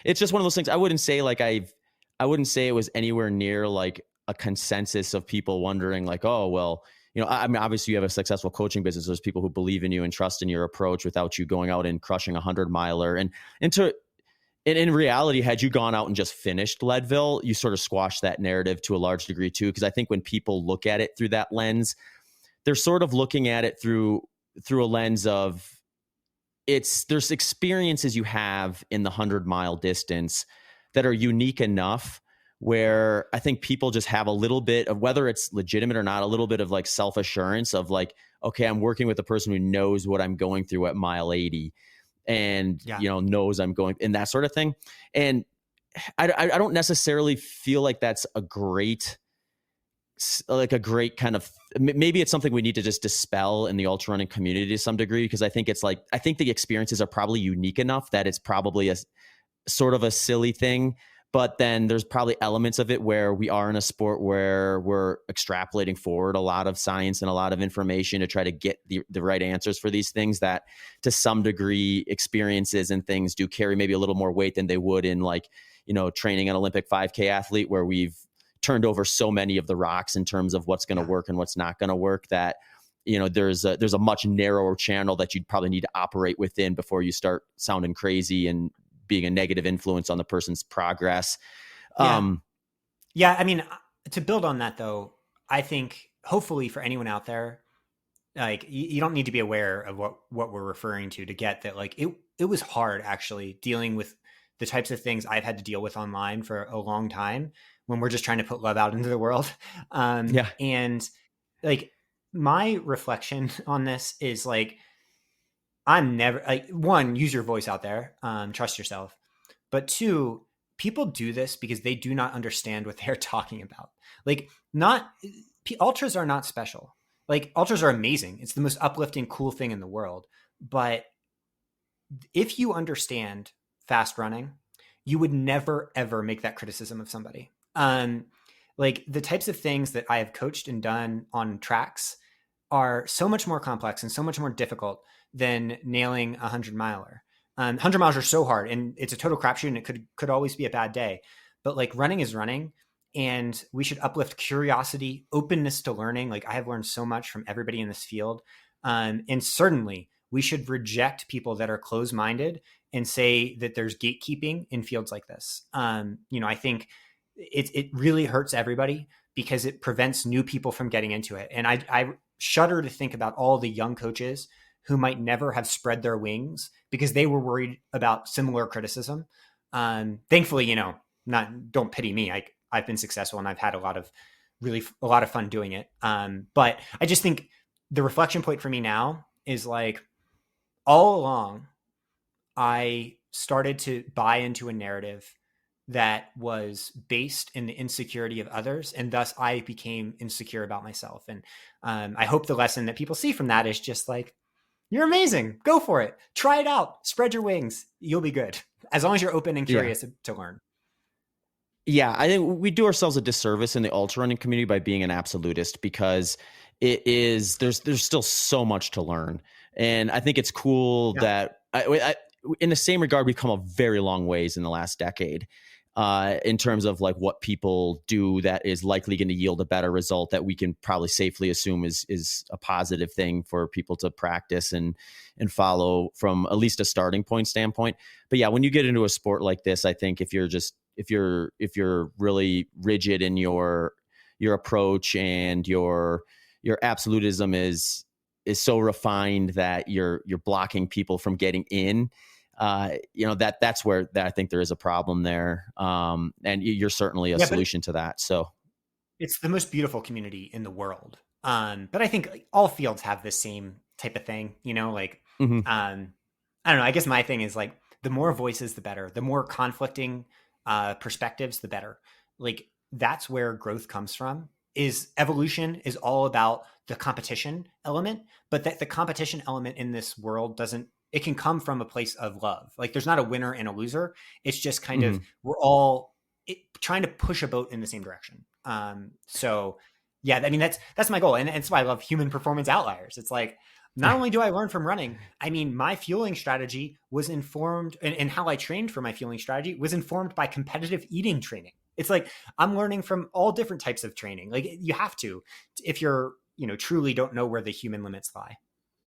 it's just one of those things. I wouldn't say it was anywhere near like a consensus of people wondering like, oh, well, I mean, obviously you have a successful coaching business. There's people who believe in you and trust in your approach without you going out and crushing 100-miler. And in reality, had you gone out and just finished Leadville, you sort of squashed that narrative to a large degree too. Because I think when people look at it through that lens, they're sort of looking at it through a lens of there's experiences you have in the 100-mile distance that are unique enough where I think people just have a little bit of, whether it's legitimate or not, a little bit of like self-assurance of like, okay, I'm working with a person who knows what I'm going through at mile 80 and, knows I'm going, and that sort of thing. And I don't necessarily feel like that's a great kind of, maybe it's something we need to just dispel in the ultra running community to some degree, because I think the experiences are probably unique enough that it's probably a sort of a silly thing. But then there's probably elements of it where we are in a sport where we're extrapolating forward a lot of science and a lot of information to try to get the right answers for these things that to some degree experiences and things do carry maybe a little more weight than they would in like, training an Olympic 5K athlete where we've turned over so many of the rocks in terms of what's going to work and what's not going to work that, there's a much narrower channel that you'd probably need to operate within before you start sounding crazy and being a negative influence on the person's progress. Yeah. I mean, to build on that though, I think hopefully for anyone out there, like you don't need to be aware of what we're referring to get that. Like it was hard actually dealing with the types of things I've had to deal with online for a long time when we're just trying to put love out into the world. And like my reflection on this is like, I'm never like, one, use your voice out there, trust yourself. But two, people do this because they do not understand what they're talking about. Like ultras are not special. Like ultras are amazing. It's the most uplifting, cool thing in the world. But if you understand fast running, you would never, ever make that criticism of somebody. Like the types of things that I have coached and done on tracks are so much more complex and so much more difficult than nailing 100-miler. 100 miles are so hard and it's a total crapshoot and it could always be a bad day. But like running is running and we should uplift curiosity, openness to learning. Like I have learned so much from everybody in this field. And certainly we should reject people that are closed-minded and say that there's gatekeeping in fields like this. I think it really hurts everybody because it prevents new people from getting into it. And I shudder to think about all the young coaches who might never have spread their wings because they were worried about similar criticism. Thankfully, don't pity me. I've been successful and I've had a lot of fun doing it. But I just think the reflection point for me now is like all along, I started to buy into a narrative that was based in the insecurity of others. And thus I became insecure about myself. And I hope the lesson that people see from that is just like, you're amazing. Go for it. Try it out. Spread your wings. You'll be good. As long as you're open and curious to learn. Yeah, I think we do ourselves a disservice in the ultra running community by being an absolutist because there's still so much to learn. And I think it's cool that in the same regard, we've come a very long ways in the last decade in terms of like what people do that is likely going to yield a better result that we can probably safely assume is a positive thing for people to practice and follow from at least a starting point standpoint. But yeah, when you get into a sport like this, I think if you're really rigid in your approach and your absolutism is so refined that you're blocking people from getting in, that's where I think there is a problem there. And you're certainly a solution to that. So it's the most beautiful community in the world. But I think like, all fields have this same type of thing, I don't know. I guess my thing is like the more voices, the better, the more conflicting perspectives, the better. Like that's where growth comes from. Is evolution is all about the competition element, but that the competition element in this world it can come from a place of love. Like there's not a winner and a loser. It's just kind of, we're all trying to push a boat in the same direction. So yeah, I mean, that's my goal. And that's why I love Human Performance Outliers. It's like, Not only do I learn from running, I mean, my fueling strategy was informed, and how I trained for my fueling strategy was informed by competitive eating training. It's like I'm learning from all different types of training. Like you have to, if you're, truly don't know where the human limits lie.